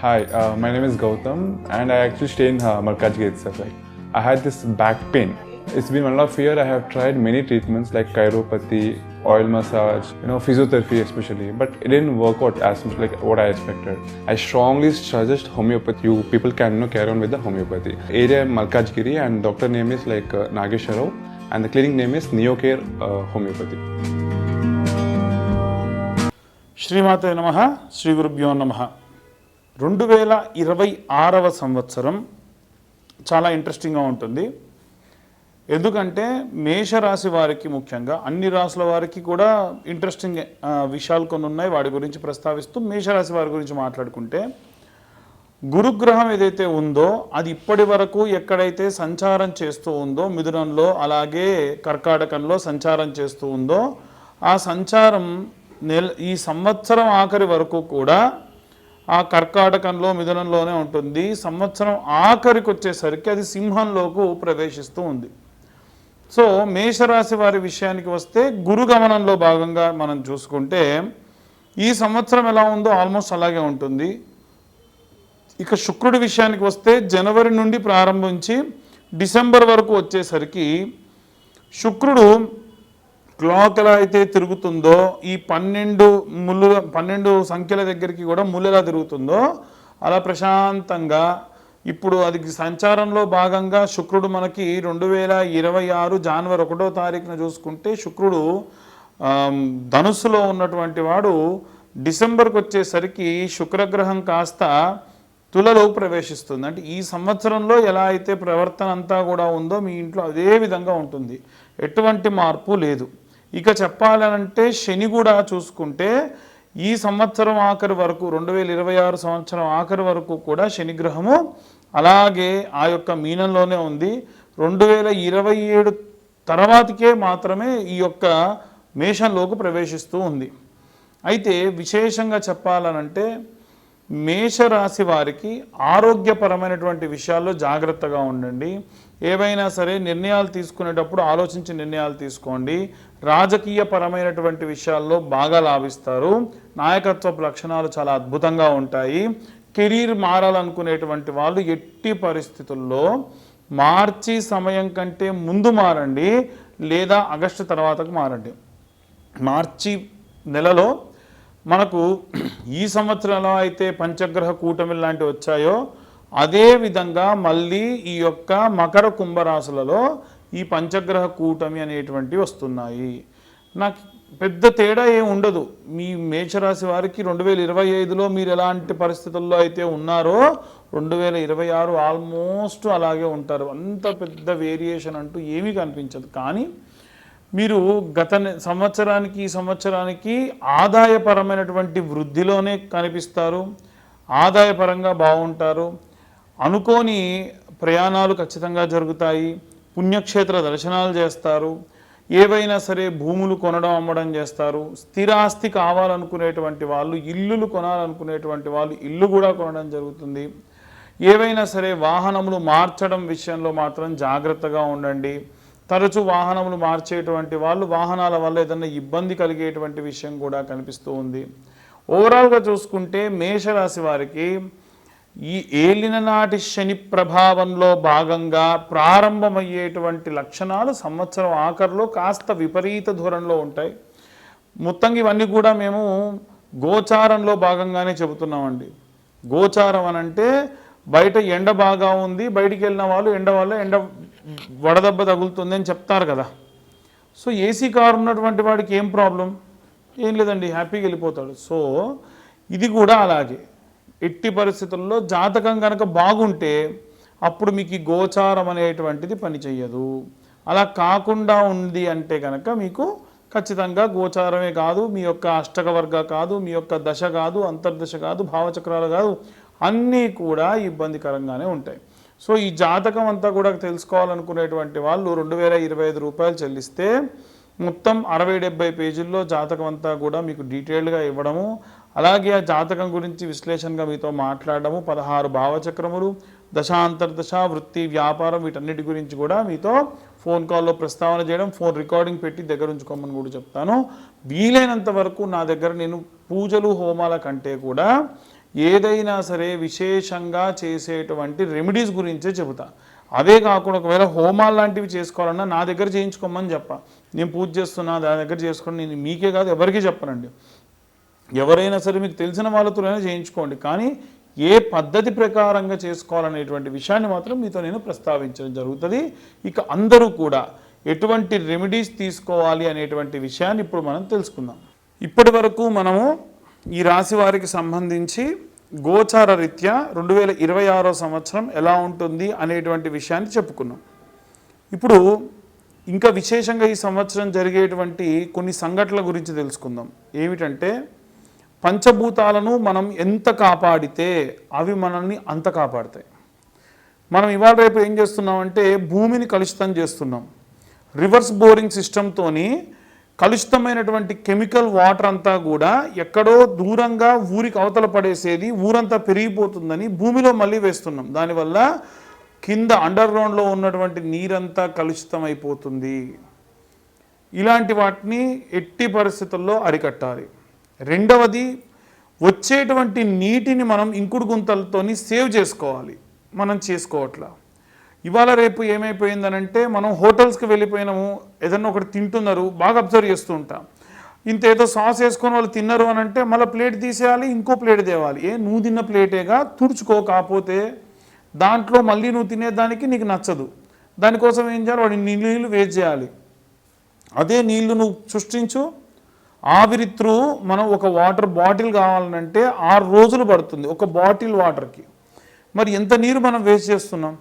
Hi, my name is Gautam, and I actually stay in Malkajgiri itself. Like, I had this back pain. It's been 1.5 years. I have tried many treatments like chiropathy, oil massage, physiotherapy especially, but it didn't work out as much like what I expected. I strongly suggest homeopathy. You people can carry on with the homeopathy. Area Malkajgiri, and doctor name is like Nagesha Rao, and the clinic name is Neocare Homeopathy. శ్రీమాతే నమః, శ్రీ గురుభ్యో నమః. 2026వ సంవత్సరం చాలా ఇంట్రెస్టింగ్గా ఉంటుంది. ఎందుకంటే మేషరాశి వారికి, ముఖ్యంగా అన్ని రాశుల వారికి కూడా ఇంట్రెస్టింగ్ విషయాలు కొన్ని ఉన్నాయి. వాటి గురించి ప్రస్తావిస్తూ మేషరాశి వారి గురించి మాట్లాడుకుంటే, గురుగ్రహం ఏదైతే ఉందో అది ఇప్పటి వరకు ఎక్కడైతే సంచారం చేస్తూ ఉందో, మిథునంలో అలాగే కర్కాటకంలో సంచారం చేస్తూ ఉందో, ఆ సంచారం ఈ సంవత్సరం ఆఖరి వరకు కూడా ఆ కర్కాటకంలో, మిథునంలోనే ఉంటుంది. సంవత్సరం ఆఖరికి వచ్చేసరికి అది సింహంలోకి ప్రవేశిస్తూ ఉంది. సో మేషరాశి వారి విషయానికి వస్తే, గురుగమనంలో భాగంగా మనం చూసుకుంటే ఈ సంవత్సరం ఎలా ఉందో ఆల్మోస్ట్ అలాగే ఉంటుంది. ఇక శుక్రుడి విషయానికి వస్తే, జనవరి నుండి ప్రారంభించి డిసెంబర్ వరకు వచ్చేసరికి శుక్రుడు క్లాక్ ఎలా అయితే తిరుగుతుందో, ఈ 12 సంఖ్యల దగ్గరికి కూడా ముళ్ళెలా తిరుగుతుందో అలా ప్రశాంతంగా ఇప్పుడు అది సంచారంలో భాగంగా శుక్రుడు మనకి 2026 జనవరి 1వ తారీఖున చూసుకుంటే, శుక్రుడు ధనుస్సులో ఉన్నటువంటి వాడు డిసెంబర్కి వచ్చేసరికి శుక్రగ్రహం కాస్త తులలో ప్రవేశిస్తుంది. అంటే ఈ సంవత్సరంలో ఎలా అయితే ప్రవర్తన అంతా కూడా ఉందో మీ ఇంట్లో అదే విధంగా ఉంటుంది, ఎటువంటి మార్పు లేదు. ఇక చెప్పాలంటే శని కూడా చూసుకుంటే ఈ సంవత్సరం ఆఖరి వరకు, 2026 సంవత్సరం ఆఖరి వరకు కూడా శనిగ్రహము అలాగే ఆ యొక్క మీనంలోనే ఉంది. 2027 తర్వాతకే మాత్రమే ఈ యొక్క మేషంలోకి ప్రవేశిస్తూ ఉంది. అయితే విశేషంగా చెప్పాలనంటే, మేషరాశి వారికి ఆరోగ్యపరమైనటువంటి విషయాల్లో జాగ్రత్తగా ఉండండి. ఏవైనా సరే నిర్ణయాలు తీసుకునేటప్పుడు ఆలోచించి నిర్ణయాలు తీసుకోండి. రాజకీయ పరమైనటువంటి విషయాల్లో బాగా లాభిస్తారు. నాయకత్వపు లక్షణాలు చాలా అద్భుతంగా ఉంటాయి. కెరీర్ మారాలనుకునేటువంటి వాళ్ళు ఎట్టి పరిస్థితుల్లో మార్చి సమయం కంటే ముందు మారండి, లేదా ఆగస్టు తర్వాతకు మారండి. మార్చి నెలలో మనకు ఈ సంవత్సరంలో అయితే పంచగ్రహ కూటమి లాంటివి వచ్చాయో, అదే విధంగా మళ్ళీ ఈ యొక్క మకర కుంభరాశులలో ఈ పంచగ్రహ కూటమి అనేటువంటివి వస్తున్నాయి. నాకు పెద్ద తేడా ఏమి ఉండదు. మీ మేషరాశి వారికి 2025లో మీరు ఎలాంటి పరిస్థితుల్లో అయితే ఉన్నారో 2026 ఆల్మోస్ట్ అలాగే ఉంటారు. అంత పెద్ద వేరియేషన్ అంటూ ఏమీ కనిపించదు. కానీ మీరు గత సంవత్సరానికి ఈ సంవత్సరానికి ఆదాయపరమైనటువంటి వృద్ధిలోనే కనిపిస్తారు. ఆదాయపరంగా బాగుంటారు. అనుకోని ప్రయాణాలు ఖచ్చితంగా జరుగుతాయి. పుణ్యక్షేత్ర దర్శనాలు చేస్తారు. ఏవైనా సరే భూములు కొనడం, అమ్మడం చేస్తారు. స్థిరాస్తి కావాలనుకునేటువంటి వాళ్ళు, ఇల్లులు కొనాలనుకునేటువంటి వాళ్ళు ఇల్లు కూడా కొనడం జరుగుతుంది. ఏవైనా సరే వాహనములు మార్చడం విషయంలో మాత్రం జాగ్రత్తగా ఉండండి. తరచూ వాహనములు మార్చేటువంటి వాళ్ళు వాహనాల వల్ల ఏదైనా ఇబ్బంది కలిగేటువంటి విషయం కూడా కనిపిస్తూ ఉంది. ఓవరాల్గా చూసుకుంటే మేషరాశి వారికి ఈ ఏలిన నాటి శని ప్రభావంలో భాగంగా ప్రారంభమయ్యేటువంటి లక్షణాలు సంవత్సరం ఆఖరిలో కాస్త విపరీత ధోరణిలో ఉంటాయి. మొత్తంగా ఇవన్నీ కూడా మేము గోచారంలో భాగంగానే చెబుతున్నామండి. గోచారం అనంటే బయట ఎండ బాగా ఉంది, బయటికి వెళ్ళిన వాళ్ళు ఎండ వల్ల వడదెబ్బ తగులుతుంది అని చెప్తారు కదా. సో ఏసీ కారు ఉన్నటువంటి వాడికి ఏం ప్రాబ్లం? ఏం లేదండి, హ్యాపీగా వెళ్ళిపోతాడు. సో ఇది కూడా అలాగే. ఎట్టి పరిస్థితుల్లో జాతకం కనుక బాగుంటే అప్పుడు మీకు ఈ గోచారం అనేటువంటిది పనిచేయదు. అలా కాకుండా ఉంది అంటే కనుక మీకు ఖచ్చితంగా గోచారమే కాదు, మీ యొక్క అష్టక వర్గ కాదు, మీ యొక్క దశ కాదు, అంతర్దశ కాదు, భావచక్రాలు కాదు, అన్నీ కూడా ఇబ్బందికరంగానే ఉంటాయి. సో ఈ జాతకం అంతా కూడా తెలుసుకోవాలనుకునేటువంటి వాళ్ళు 2025 రూపాయలు చెల్లిస్తే మొత్తం 60-70 పేజీల్లో జాతకం అంతా కూడా మీకు డీటెయిల్డ్గా ఇవ్వడము, అలాగే ఆ జాతకం గురించి విశ్లేషణగా మీతో మాట్లాడడము, 16 భావచక్రములు, దశాంతర్దశ, వృత్తి, వ్యాపారం, వీటన్నిటి గురించి కూడా మీతో ఫోన్ కాల్లో ప్రస్తావన చేయడం, ఫోన్ రికార్డింగ్ పెట్టి దగ్గర ఉంచుకోమని కూడా చెప్తాను. వీలైనంత వరకు నా దగ్గర నేను పూజలు హోమాల కంటే కూడా ఏదైనా సరే విశేషంగా చేసేటువంటి రెమెడీస్ గురించే చెబుతా. అదే కాకుండా ఒకవేళ హోమాలు లాంటివి చేసుకోవాలన్నా నా దగ్గర చేయించుకోమని చెప్పా. నేను పూజ చేస్తున్నా దాని దగ్గర చేసుకోండి, నేను మీకే కాదు ఎవరికీ చెప్పనండి. ఎవరైనా సరే మీకు తెలిసిన వాళ్ళతోనైనా చేయించుకోండి, కానీ ఏ పద్ధతి ప్రకారంగా చేసుకోవాలనేటువంటి విషయాన్ని మాత్రం మీతో నేను ప్రస్తావించడం జరుగుతుంది. ఇక అందరూ కూడా ఎటువంటి రెమెడీస్ తీసుకోవాలి అనేటువంటి విషయాన్ని ఇప్పుడు మనం తెలుసుకుందాం. ఇప్పటి వరకు మనము ఈ రాశి వారికి సంబంధించి గోచార రీత్యా 2026 సంవత్సరం ఎలా ఉంటుంది అనేటువంటి విషయాన్ని చెప్పుకున్నాం. ఇప్పుడు ఇంకా విశేషంగా ఈ సంవత్సరం జరిగేటువంటి కొన్ని సంఘటనల గురించి తెలుసుకుందాం. ఏమిటంటే పంచభూతాలను మనం ఎంత కాపాడితే అవి మనల్ని అంత కాపాడతాయి. మనం ఇవాళ రేపు ఏం చేస్తున్నామంటే భూమిని కలుషితం చేస్తున్నాం. రివర్స్ బోరింగ్ సిస్టంతోని కలుషితమైనటువంటి కెమికల్ వాటర్ అంతా కూడా ఎక్కడో దూరంగా ఊరికి అవతల పడేసేది, ఊరంతా పెరిగిపోతుందని భూమిలో మళ్ళీ వేస్తున్నాం. దానివల్ల కింద అండర్ గ్రౌండ్లో ఉన్నటువంటి నీరంతా కలుషితం అయిపోతుంది. ఇలాంటి వాటిని ఎట్టి పరిస్థితుల్లో అరికట్టాలి. రెండవది, వచ్చేటువంటి నీటిని మనం ఇంకుడు గుంతలతోని సేవ్ చేసుకోవాలి. మనం చేసుకోవట్లా. ఇవాళ రేపు ఏమైపోయిందనంటే మనం హోటల్స్కి వెళ్ళిపోయినాము, ఏదన్నా ఒకటి తింటున్నారు, బాగా అబ్జర్వ్ చేస్తూ ఉంటాం. ఇంత ఏదో సాస్ వేసుకొని వాళ్ళు తిన్నారు అని అంటే మళ్ళీ ప్లేట్ తీసేయాలి, ఇంకో ప్లేట్ తేవాలి. నువ్వు తిన్న ప్లేటేగా తుడుచుకో, కాకపోతే దాంట్లో మళ్ళీ నువ్వు తినేదానికి నీకు నచ్చదు. దానికోసం ఏం చేయాలి, వాడి నీళ్ళు వేస్ట్ చేయాలి. అదే నీళ్లు నువ్వు సృష్టించు. ఆవిరి త్రూ మనం ఒక వాటర్ బాటిల్ కావాలంటే 6 రోజులు పడుతుంది ఒక బాటిల్ వాటర్కి. మరి ఎంత నీరు మనం వేస్ట్ చేస్తున్నాం?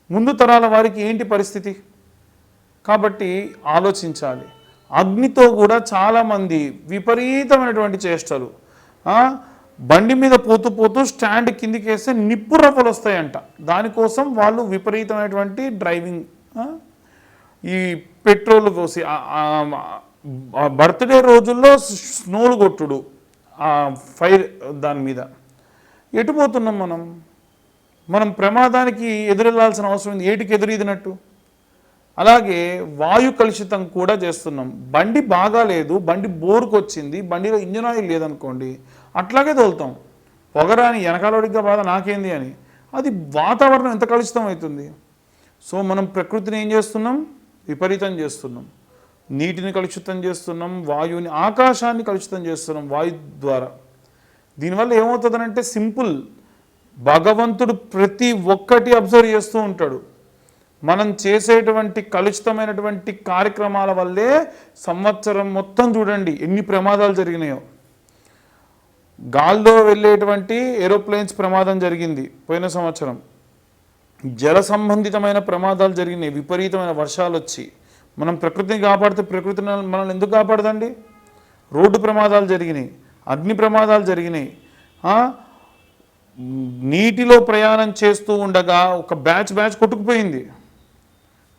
ముందు తరాల వారికి ఏంటి పరిస్థితి? కాబట్టి ఆలోచించాలి. అగ్నితో కూడా చాలామంది విపరీతమైనటువంటి చేష్టలు. బండి మీద పోతూ పోతూ స్టాండ్ కిందికి వేస్తే నిప్పు రవ్వలు వస్తాయంట. దానికోసం వాళ్ళు విపరీతమైనటువంటి డ్రైవింగ్, ఈ పెట్రోల్ పోసి బర్త్డే రోజుల్లో స్నోలు కొట్టుడు, ఫైర్ దాని మీద. ఎటుపోతున్నాం మనం? మనం ప్రమాదానికి ఎదురెళ్లాల్సిన అవసరం ఉంది. ఏటికి ఎదురీదినట్టు. అలాగే వాయు కలుషితం కూడా చేస్తున్నాం. బండి బాగా లేదు, బండి బోరుకు వచ్చింది, బండిలో ఇంజిన్ ఆయిల్ లేదనుకోండి, అట్లాగే తోలుతాం. పొగరాని వెనకాలడిగా బాధ నాకేంది అని. అది వాతావరణం ఎంత కలుషితం అవుతుంది. సో మనం ప్రకృతిని ఏం చేస్తున్నాం? విపరీతం చేస్తున్నాం. నీటిని కలుషితం చేస్తున్నాం, వాయువుని, ఆకాశాన్ని కలుషితం చేస్తున్నాం వాయు ద్వారా. దీనివల్ల ఏమవుతుందనంటే సింపుల్, భగవంతుడు ప్రతి ఒక్కటి అబ్జర్వ్ చేస్తూ ఉంటాడు. మనం చేసేటువంటి కలుషితమైనటువంటి కార్యక్రమాల వల్లే సంవత్సరం మొత్తం చూడండి ఎన్ని ప్రమాదాలు జరిగినాయో. గాల్లో వెళ్ళేటువంటి ఏరోప్లేన్స్ ప్రమాదం జరిగింది పోయిన సంవత్సరం. జల సంబంధితమైన ప్రమాదాలు జరిగినాయి, విపరీతమైన వర్షాలు వచ్చి. మనం ప్రకృతిని కాపాడితే ప్రకృతిని మనల్ని ఎందుకు కాపాడదండి? రోడ్డు ప్రమాదాలు జరిగినాయి, అగ్ని ప్రమాదాలు జరిగినాయి. నీటిలో ప్రయాణం చేస్తూ ఉండగా ఒక బ్యాచ్ కొట్టుకుపోయింది.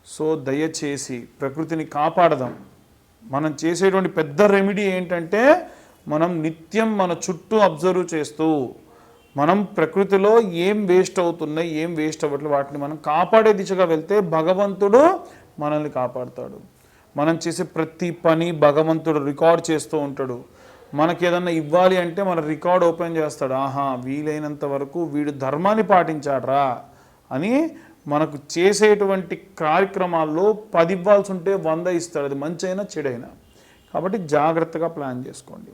సో దయచేసి ప్రకృతిని కాపాడదాం. మనం చేసేటువంటి పెద్ద రెమెడీ ఏంటంటే మనం నిత్యం మన చుట్టూ అబ్జర్వ్ చేస్తూ మనం ప్రకృతిలో ఏం వేస్ట్ అవుతున్నాయి, ఏం వేస్ట్ అవ్వట్లేదు, వాటిని మనం కాపాడే దిశగా వెళ్తే భగవంతుడు మనల్ని కాపాడుతాడు. మనం చేసే ప్రతి పని భగవంతుడు రికార్డ్ చేస్తూ ఉంటాడు. మనకి ఏదన్నా ఇవ్వాలి అంటే మన రికార్డ్ ఓపెన్ చేస్తాడు. ఆహా, వీలైనంత వరకు వీడు ధర్మాన్ని పాటించాడ్రా అని. మనకు చేసేటువంటి కార్యక్రమాల్లో 10 ఇవ్వాల్సి ఉంటే 100 ఇస్తాడు, అది మంచి అయినా చెడైనా. కాబట్టి జాగ్రత్తగా ప్లాన్ చేసుకోండి.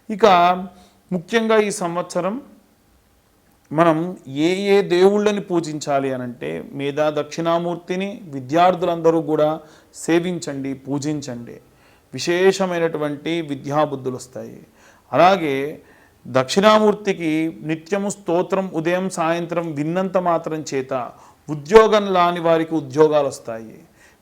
ఇక ముఖ్యంగా ఈ సంవత్సరం మనం ఏ దేవుళ్ళని పూజించాలి అనంటే మేధా దక్షిణామూర్తిని విద్యార్థులందరూ కూడా సేవించండి, పూజించండి. విశేషమైనటువంటి విద్యాబుద్ధులు వస్తాయి. అలాగే దక్షిణామూర్తికి నిత్యము స్తోత్రం ఉదయం సాయంత్రం విన్నంత మాత్రం చేత ఉద్యోగం లాని వారికి ఉద్యోగాలు వస్తాయి.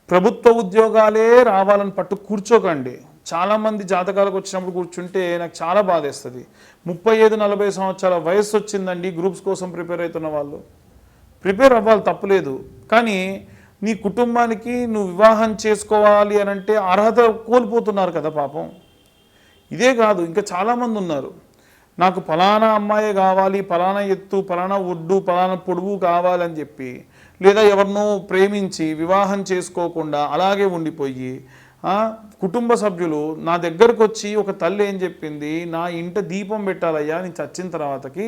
ప్రభుత్వ ఉద్యోగాలే రావాలని పట్టు కూర్చోకండి. చాలామంది జాతకాలకు వచ్చినప్పుడు కూర్చుంటే నాకు చాలా బాధేస్తుంది. 35-40 సంవత్సరాల వయసు వచ్చిందండి, గ్రూప్స్ కోసం ప్రిపేర్ అవుతున్న వాళ్ళు. ప్రిపేర్ అవ్వాలి, తప్పులేదు. కానీ నీ కుటుంబానికి నువ్వు వివాహం చేసుకోవాలి అనంటే అర్హత కోల్పోతున్నారు కదా పాపం. ఇదే కాదు, ఇంకా చాలామంది ఉన్నారు. నాకు ఫలానా అమ్మాయే కావాలి, ఫలానా ఎత్తు, ఫలానా ఒడ్డు, ఫలానా పొడుగు కావాలని చెప్పి, లేదా ఎవరినో ప్రేమించి వివాహం చేసుకోకుండా అలాగే ఉండిపోయి కుటుంబ సభ్యులు నా దగ్గరకు వచ్చి ఒక తల్లి ఏం చెప్పింది, నా ఇంట దీపం పెట్టాలయ్యా నేను చచ్చిన తర్వాతకి,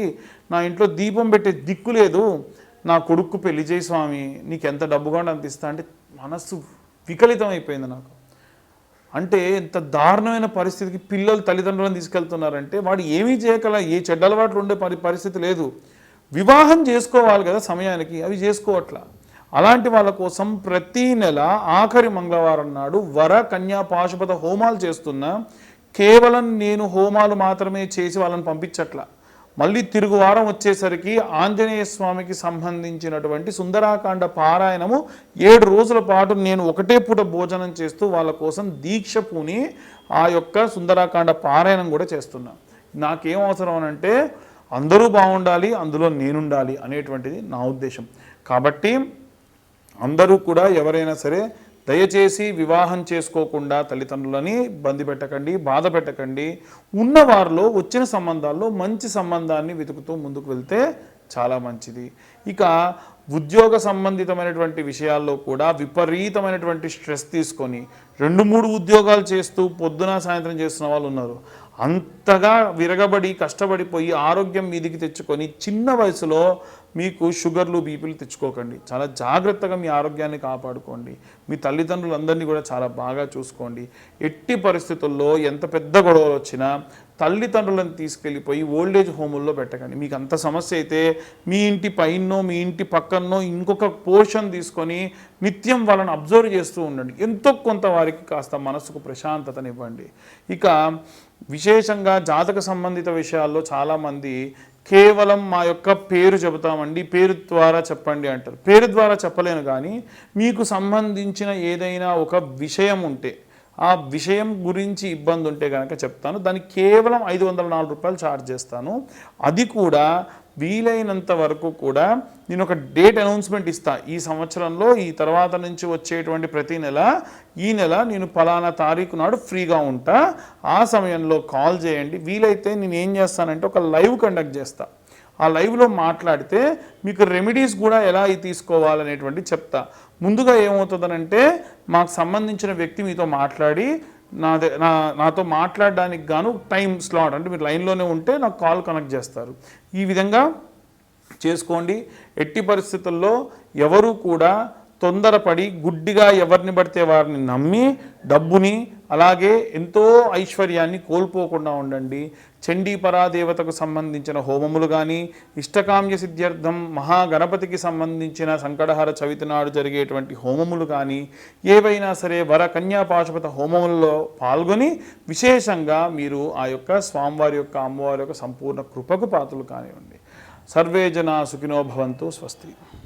నా ఇంట్లో దీపం పెట్టే దిక్కు లేదు, నా కొడుకు పెళ్లి చేయి స్వామి, నీకు ఎంత డబ్బు కావాలంటే అంత ఇస్తా అంటే మనస్సు వికలితం అయిపోయింది నాకు. అంటే ఎంత దారుణమైన పరిస్థితికి పిల్లలు తల్లిదండ్రులను తీసుకెళ్తున్నారంటే వాడు ఏమీ చేయగల, ఏ చెడ్డ అలవాట్లు ఉండే పరిస్థితి లేదు. వివాహం చేసుకోవాలి కదా సమయానికి, అవి చేసుకోవట్లా. అలాంటి వాళ్ళ కోసం ప్రతి నెల ఆఖరి మంగళవారం నాడు వర కన్యా పాశుపత హోమాలు చేస్తున్నా. కేవలం నేను హోమాలు మాత్రమే చేసి వాళ్ళని పంపించట్లా. మళ్ళీ తిరుగు వారం వచ్చేసరికి ఆంజనేయ స్వామికి సంబంధించినటువంటి సుందరాకాండ పారాయణము 7 రోజుల పాటు నేను ఒకటే పూట భోజనం చేస్తూ వాళ్ళ కోసం దీక్ష పూని ఆ యొక్క సుందరాకాండ పారాయణం కూడా చేస్తున్నా. నాకేం అవసరం అనంటే అందరూ బాగుండాలి, అందులో నేనుండాలి అనేటువంటిది నా ఉద్దేశం. కాబట్టి అందరూ కూడా ఎవరైనా సరే దయచేసి వివాహం చేసుకోకుండా తల్లిదండ్రులని ఇబ్బంది పెట్టకండి, బాధ పెట్టకండి. ఉన్నవారిలో వచ్చిన సంబంధాల్లో మంచి సంబంధాన్ని వెతుకుతూ ముందుకు వెళ్తే చాలా మంచిది. ఇక ఉద్యోగ సంబంధితమైనటువంటి విషయాల్లో కూడా విపరీతమైనటువంటి స్ట్రెస్ తీసుకొని 2-3 ఉద్యోగాలు చేస్తూ పొద్దున సాయంత్రం చేస్తున్న వాళ్ళు ఉన్నారు. అంతగా విరగబడి కష్టపడిపోయి ఆరోగ్యం మీదికి తెచ్చుకొని చిన్న వయసులో మీకు షుగర్లు బీపీలు తెచ్చుకోకండి. చాలా జాగ్రత్తగా మీ ఆరోగ్యాన్ని కాపాడుకోండి. మీ తల్లిదండ్రులందరినీ కూడా చాలా బాగా చూసుకోండి. ఎట్టి పరిస్థితుల్లో ఎంత పెద్ద గొడవలు వచ్చినా తల్లిదండ్రులను తీసుకెళ్ళిపోయి ఓల్డేజ్ హోముల్లో పెట్టకండి. మీకు అంత సమస్య అయితే మీ ఇంటి పైనో మీ ఇంటి పక్కనో ఇంకొక పోర్షన్ తీసుకొని నిత్యం వాళ్ళని అబ్జర్వ్ చేస్తూ ఉండండి. ఎంతో కొంత వారికి కాస్త మనసుకు ప్రశాంతతనివ్వండి. ఇక విశేషంగా జాతక సంబంధిత విషయాల్లో చాలామంది కేవలం మా యొక్క పేరు చెబుతామండి, పేరు ద్వారా చెప్పండి అంటారు. పేరు ద్వారా చెప్పలేను, కానీ మీకు సంబంధించిన ఏదైనా ఒక విషయం ఉంటే ఆ విషయం గురించి ఇబ్బంది ఉంటే కనుక చెప్తాను. దానికి కేవలం 504 రూపాయలు ఛార్జ్ చేస్తాను. అది కూడా వీలైనంత వరకు కూడా నేను ఒక డేట్ అనౌన్స్మెంట్ ఇస్తా. ఈ సంవత్సరంలో ఈ తర్వాత నుంచి వచ్చేటువంటి ప్రతి నెల ఈ నెల నేను పలానా తారీఖు నాడు ఫ్రీగా ఉంటా, ఆ సమయంలో కాల్ చేయండి. వీలైతే నేను ఏం చేస్తానంటే ఒక లైవ్ కండక్ట్ చేస్తా. ఆ లైవ్లో మాట్లాడితే మీకు రెమెడీస్ కూడా ఎలా తీసుకోవాలనేటువంటి చెప్తా. ముందుగా ఏమవుతుందనంటే మాకు సంబంధించిన వ్యక్తి మీతో మాట్లాడి నాతో మాట్లాడడానికి గాను టైం స్లాట్, అంటే మీరు లైన్లోనే ఉంటే నాకు కాల్ కనెక్ట్ చేస్తారు. ఈ విధంగా చేసుకోండి. ఎట్టి పరిస్థితుల్లో ఎవరు కూడా తొందరపడి గుడ్డిగా ఎవరిని పడితే వారిని నమ్మి డబ్బుని అలాగే ఎంతో ఐశ్వర్యాన్ని కోల్పోకుండా ఉండండి. చండీ పరాదేవతకు సంబంధించిన హోమములు కానీ, ఇష్టకామ్య సిద్ధ్యర్థం మహాగణపతికి సంబంధించిన సంకటహర చవితి నాడు జరిగేటువంటి హోమములు కానీ, ఏవైనా సరే వర కన్యా పాశుపత హోమములలో పాల్గొని విశేషంగా మీరు ఆ యొక్క స్వామివారి యొక్క అమ్మవారి యొక్క సంపూర్ణ కృపకు పాత్రలు కానివ్వండి. సర్వే జనా సుఖినో భవంతు. స్వస్తి.